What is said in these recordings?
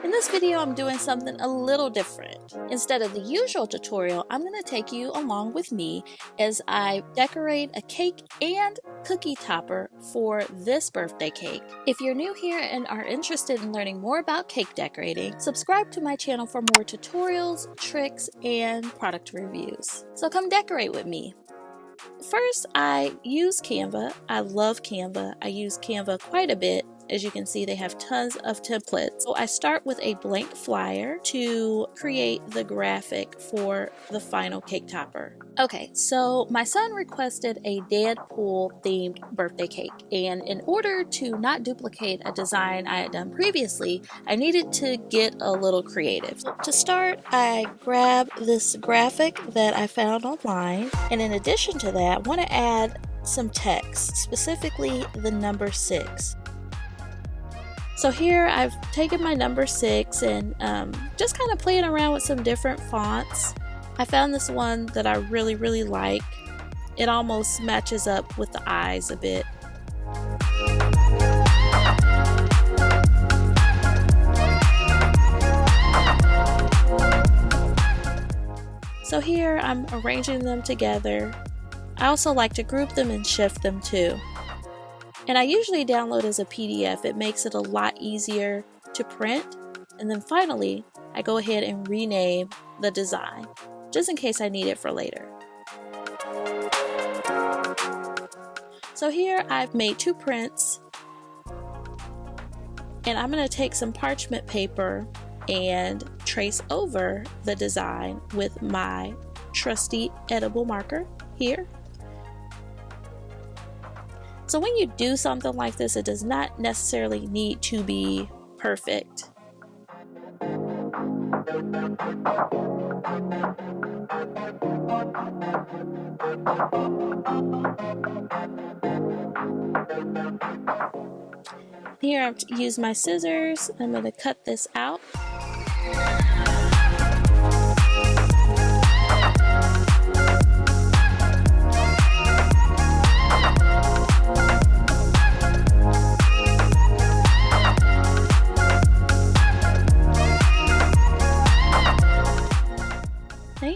In this video, I'm doing something a little different. Instead of the usual tutorial, I'm going to take you along with me as I decorate a cake and cookie topper for this birthday cake. If you're new here and are interested in learning more about cake decorating, subscribe to my channel for more tutorials, tricks, and product reviews. So come decorate with me. First, I use Canva. I love Canva. I use Canva quite a bit. As you can see, they have tons of templates. So I start with a blank flyer to create the graphic for the final cake topper. Okay, so my son requested a Deadpool themed birthday cake, and in order to not duplicate a design I had done previously, I needed to get a little creative. So to start, I grabbed this graphic that I found online, and in addition to that, I want to add some text, specifically the number 6. So here I've taken my number 6 and just kind of playing around with some different fonts. I found this one that I really like. It almost matches up with the eyes a bit. So here I'm arranging them together. I also like to group them and shift them too. And I usually download as a PDF. It makes it a lot easier to print. And then finally, I go ahead and rename the design, just in case I need it for later. So here I've made 2 prints. And I'm going to take some parchment paper and trace over the design with my trusty edible marker here. So when you do something like this, it does not necessarily need to be perfect. Here I've used my scissors. I'm going to cut this out.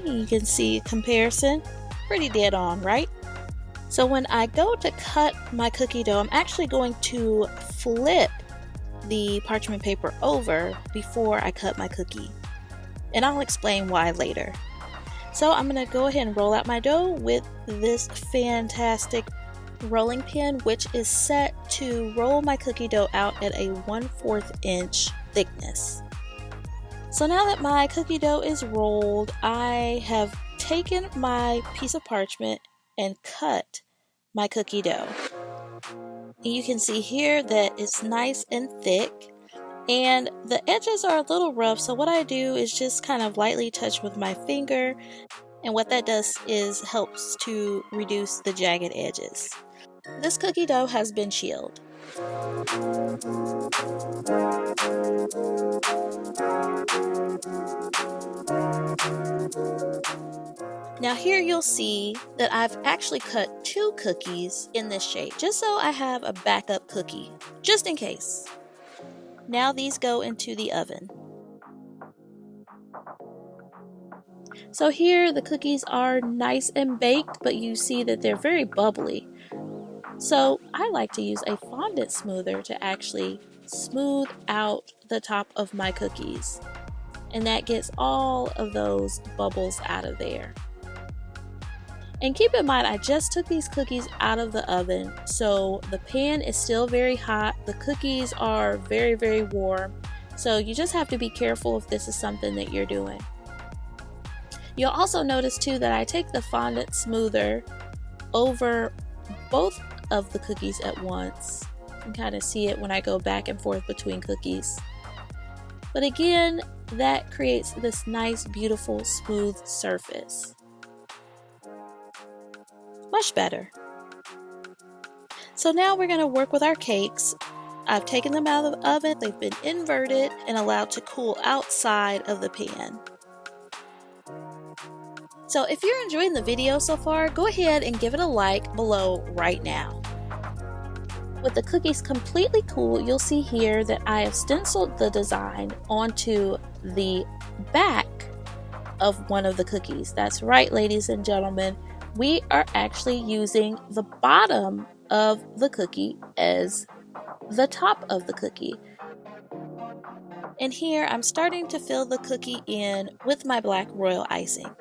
You can see comparison, pretty dead on, right? So when I go to cut my cookie dough, I'm actually going to flip the parchment paper over before I cut my cookie. And I'll explain why later. So I'm going to go ahead and roll out my dough with this fantastic rolling pin, which is set to roll my cookie dough out at a 1/4 inch thickness. So now that my cookie dough is rolled, I have taken my piece of parchment and cut my cookie dough. And you can see here that it's nice and thick, and the edges are a little rough, so what I do is just kind of lightly touch with my finger, and what that does is helps to reduce the jagged edges. This cookie dough has been chilled. Now here you'll see that I've actually cut 2 cookies in this shape, just so I have a backup cookie, just in case. Now these go into the oven. So here the cookies are nice and baked, but you see that they're very bubbly. So I like to use a fondant smoother to actually smooth out the top of my cookies. And that gets all of those bubbles out of there. And keep in mind, I just took these cookies out of the oven, so the pan is still very hot. The cookies are very warm. So you just have to be careful if this is something that you're doing. You'll also notice too that I take the fondant smoother over both of the cookies at once. You can kind of see it when I go back and forth between cookies. But again, that creates this nice, beautiful, smooth surface. Much better. So now we're going to work with our cakes. I've taken them out of the oven. They've been inverted and allowed to cool outside of the pan. So if you're enjoying the video so far, go ahead and give it a like below right now. With the cookies completely cool, you'll see here that I have stenciled the design onto the back of one of the cookies. That's right, ladies and gentlemen, we are actually using the bottom of the cookie as the top of the cookie. And here I'm starting to fill the cookie in with my black royal icing.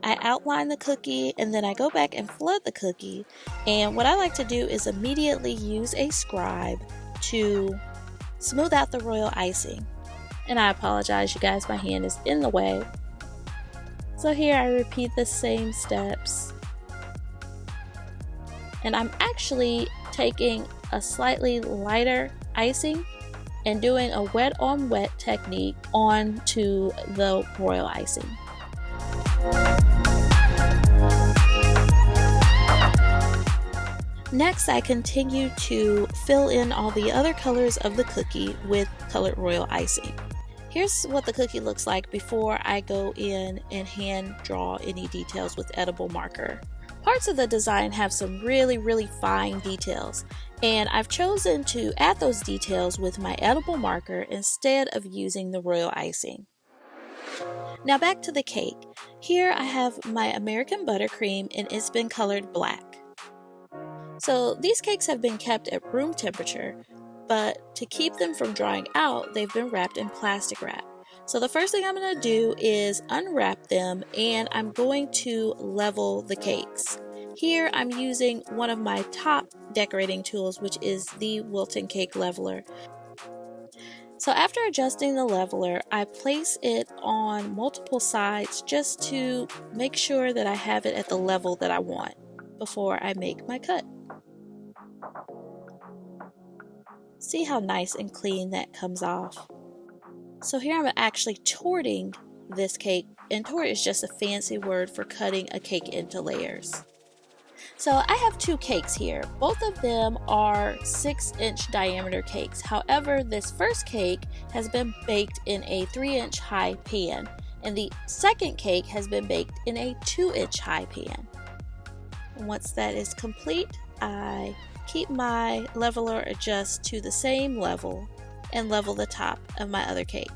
I outline the cookie and then I go back and flood the cookie, and what I like to do is immediately use a scribe to smooth out the royal icing. And I apologize, you guys, my hand is in the way. So here I repeat the same steps. And I'm actually taking a slightly lighter icing and doing a wet on wet technique onto the royal icing. Next, I continue to fill in all the other colors of the cookie with colored royal icing. Here's what the cookie looks like before I go in and hand draw any details with edible marker. Parts of the design have some really fine details, and I've chosen to add those details with my edible marker instead of using the royal icing. Now back to the cake. Here I have my American buttercream and it's been colored black. So these cakes have been kept at room temperature, but to keep them from drying out, they've been wrapped in plastic wrap. So the first thing I'm going to do is unwrap them, and I'm going to level the cakes. Here I'm using one of my top decorating tools, which is the Wilton cake leveler. So after adjusting the leveler, I place it on multiple sides just to make sure that I have it at the level that I want before I make my cut. See how nice and clean that comes off. So here I'm actually torting this cake, and tort is just a fancy word for cutting a cake into layers. So I have two cakes here. Both of them are 6-inch diameter cakes. However, this first cake has been baked in a 3-inch high pan, and the second cake has been baked in a 2-inch high pan. And once that is complete, I keep my leveler adjust to the same level and level the top of my other cake.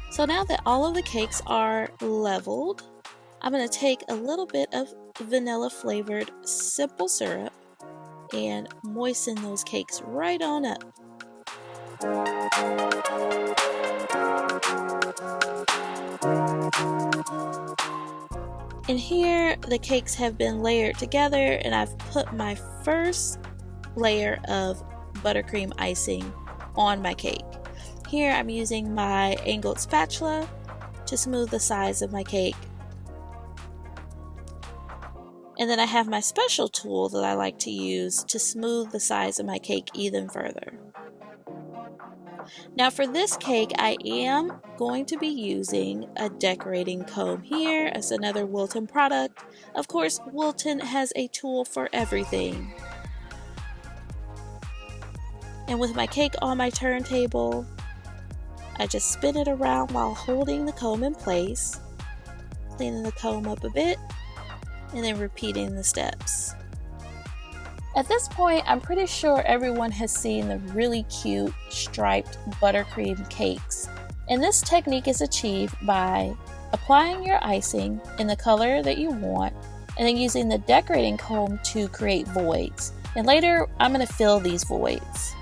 So now that all of the cakes are leveled, I'm going to take a little bit of vanilla flavored simple syrup and moisten those cakes right on up. And here the cakes have been layered together, and I've put my first layer of buttercream icing on my cake. Here I'm using my angled spatula to smooth the sides of my cake. And then I have my special tool that I like to use to smooth the sides of my cake even further. Now for this cake, I am going to be using a decorating comb here as another Wilton product. Of course, Wilton has a tool for everything. And with my cake on my turntable, I just spin it around while holding the comb in place, cleaning the comb up a bit, and then repeating the steps. At this point, I'm pretty sure everyone has seen the really cute striped buttercream cakes. And this technique is achieved by applying your icing in the color that you want, and then using the decorating comb to create voids. And later, I'm going to fill these voids.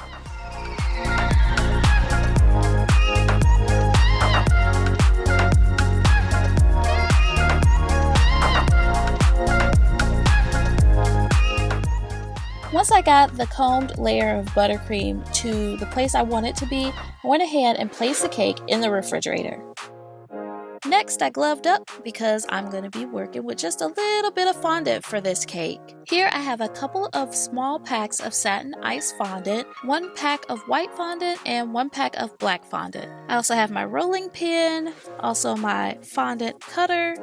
Once I got the combed layer of buttercream to the place I want it to be, I went ahead and placed the cake in the refrigerator. Next, I gloved up because I'm going to be working with just a little bit of fondant for this cake. Here I have a couple of small packs of satin ice fondant, 1 pack of white fondant, and 1 pack of black fondant. I also have my rolling pin, also my fondant cutter,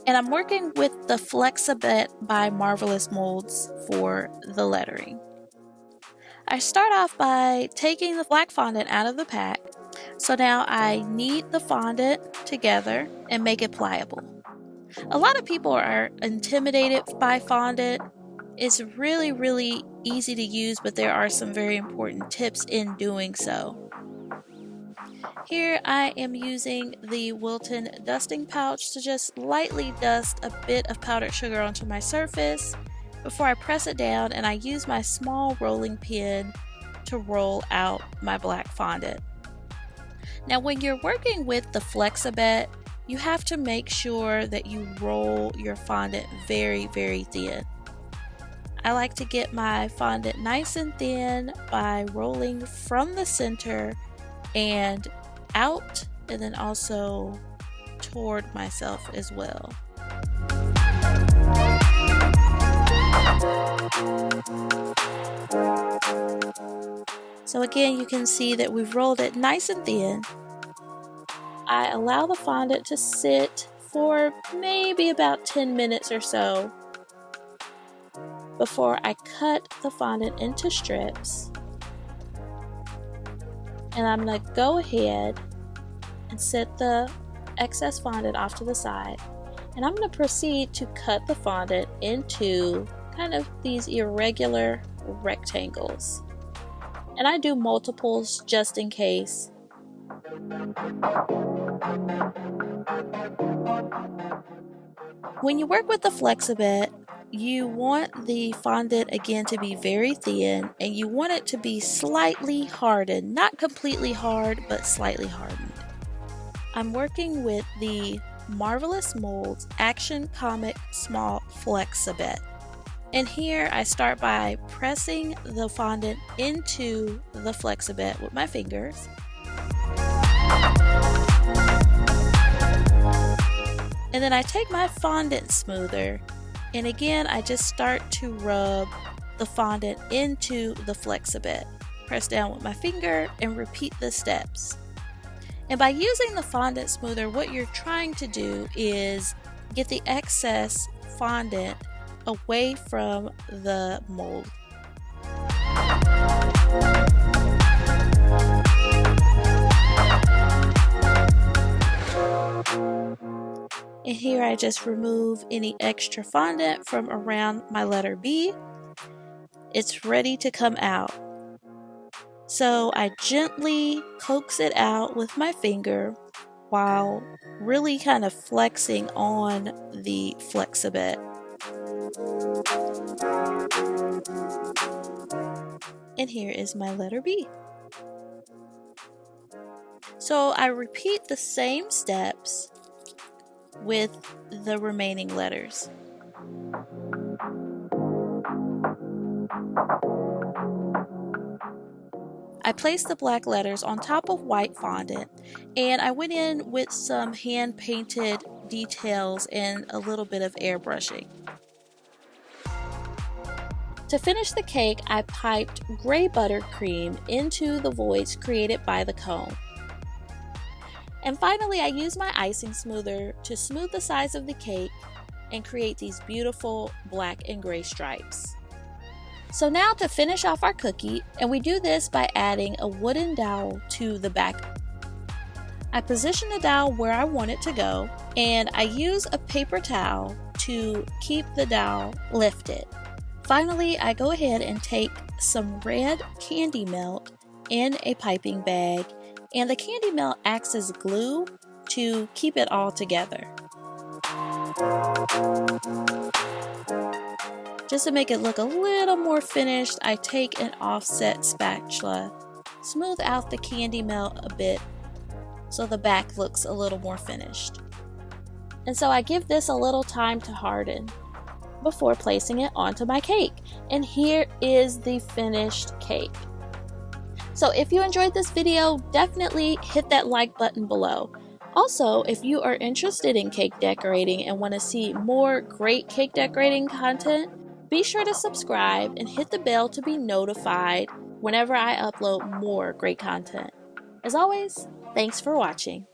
and I'm working with the Flex-A-Bit by Marvelous Molds for the lettering. I start off by taking the black fondant out of the pack. So now I knead the fondant together and make it pliable. A lot of people are intimidated by fondant. It's really easy to use, but there are some very important tips in doing so. Here I am using the Wilton dusting pouch to just lightly dust a bit of powdered sugar onto my surface before I press it down, and I use my small rolling pin to roll out my black fondant. Now when you're working with the Flexibet, you have to make sure that you roll your fondant very thin. I like to get my fondant nice and thin by rolling from the center and out, and then also toward myself as well. So again, you can see that we've rolled it nice and thin. I allow the fondant to sit for maybe about 10 minutes or so before I cut the fondant into strips. And I'm going to go ahead and set the excess fondant off to the side. And I'm going to proceed to cut the fondant into kind of these irregular rectangles. And I do multiples just in case. When you work with the Flexibet, you want the fondant again to be very thin, and you want it to be slightly hardened, not completely hard, but slightly hardened. I'm working with the Marvelous Molds Action Comic Small Flexibet. And here I start by pressing the fondant into the Flexibet with my fingers. And then I take my fondant smoother, and again I just start to rub the fondant into the Flexibet. Press down with my finger and repeat the steps. And by using the fondant smoother, what you're trying to do is get the excess fondant away from the mold. And here I just remove any extra fondant from around my letter B. It's ready to come out. So I gently coax it out with my finger while really kind of flexing on the Flexibet. And here is my letter B. So I repeat the same steps with the remaining letters. I placed the black letters on top of white fondant, and I went in with some hand painted details and a little bit of airbrushing. To finish the cake, I piped gray buttercream into the voids created by the cone. And finally, I used my icing smoother to smooth the sides of the cake and create these beautiful black and gray stripes. So now to finish off our cookie, and we do this by adding a wooden dowel to the back. I position the dowel where I want it to go, and I use a paper towel to keep the dowel lifted. Finally, I go ahead and take some red candy melt in a piping bag, and the candy melt acts as glue to keep it all together. Just to make it look a little more finished, I take an offset spatula, smooth out the candy melt a bit so the back looks a little more finished. And so I give this a little time to harden before placing it onto my cake. And here is the finished cake. So if you enjoyed this video, definitely hit that like button below. Also, if you are interested in cake decorating and want to see more great cake decorating content, be sure to subscribe and hit the bell to be notified whenever I upload more great content. As always, thanks for watching.